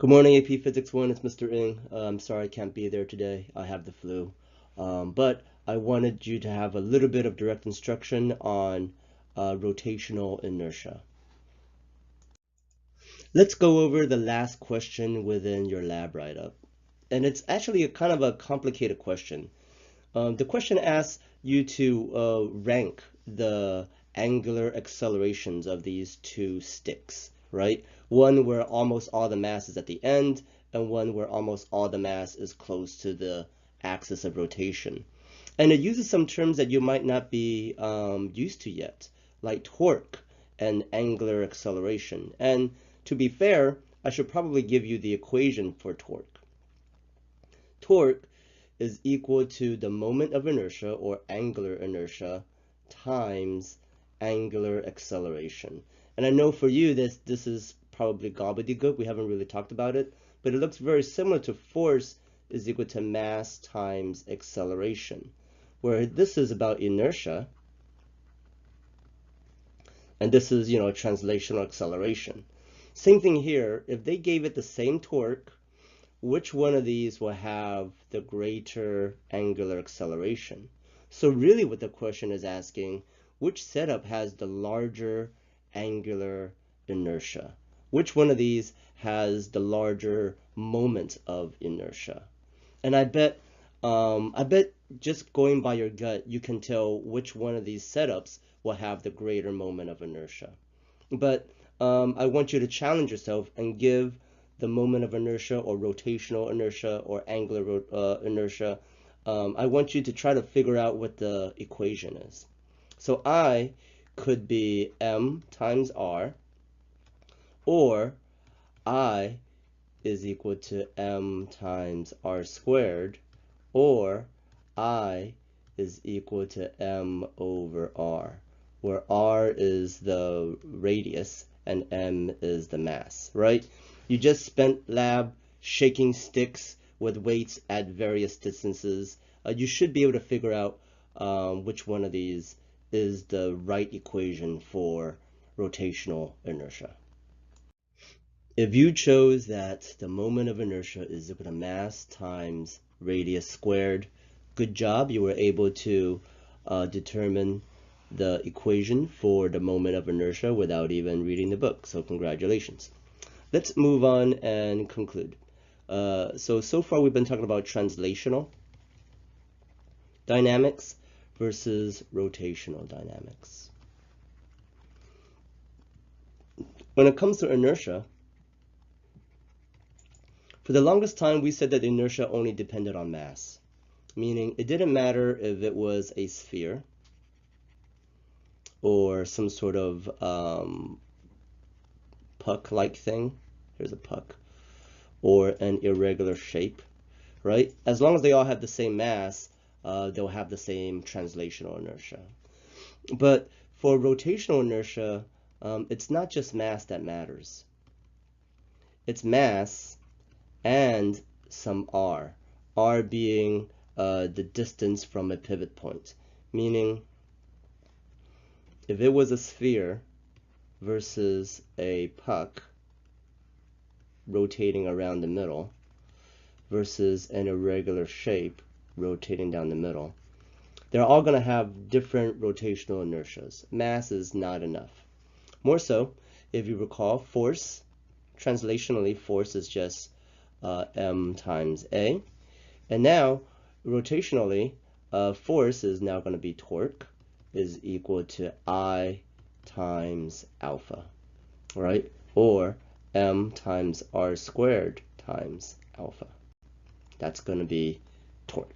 Good morning, AP Physics 1. It's Mr. Ng. I'm sorry I can't be there today. I have the flu. But I wanted you to have a little bit of direct instruction on rotational inertia. Let's go over the last question within your lab write-up. And it's actually a kind of a complicated question. The question asks you to rank the angular accelerations of these two sticks, right? One where almost all the mass is at the end, and one where almost all the mass is close to the axis of rotation. And it uses some terms that you might not be used to yet, like torque and angular acceleration. And to be fair, I should probably give you the equation for torque. Torque is equal to the moment of inertia, or angular inertia, times angular acceleration. And I know for you this is probably gobbledygook. We haven't really talked about it, but it looks very similar to force is equal to mass times acceleration, where this is about inertia, and this is, translational acceleration. Same thing here. If they gave it the same torque, which one of these will have the greater angular acceleration? So really what the question is asking, which setup has the larger angular inertia? Which one of these has the larger moment of inertia? And I bet just going by your gut, you can tell which one of these setups will have the greater moment of inertia. But I want you to challenge yourself and give the moment of inertia, or rotational inertia, or angular inertia. I want you to try to figure out what the equation is. So I could be m times r, or I is equal to m times r squared, or I is equal to m over r, where r is the radius and m is the mass, right? You just spent lab shaking sticks with weights at various distances. You should be able to figure out which one of these is the right equation for rotational inertia. If you chose that the moment of inertia is equal to mass times radius squared, good job. You were able to determine the equation for the moment of inertia without even reading the book, so congratulations. Let's move on and conclude. So far we've been talking about translational dynamics versus rotational dynamics. When it comes to inertia, for the longest time we said that inertia only depended on mass, meaning it didn't matter if it was a sphere or some sort of puck-like thing. Here's a puck. Or an irregular shape, right? As long as they all have the same mass, they'll have the same translational inertia. But for rotational inertia, it's not just mass that matters. It's mass and some r. R being the distance from a pivot point, meaning if it was a sphere versus a puck rotating around the middle versus an irregular shape rotating down the middle, they're all going to have different rotational inertias. Mass is not enough. More so, if you recall, force, translationally, force is just m times a. And now, rotationally, force is now going to be torque is equal to I times alpha, right? Or m times r squared times alpha. That's going to be torque.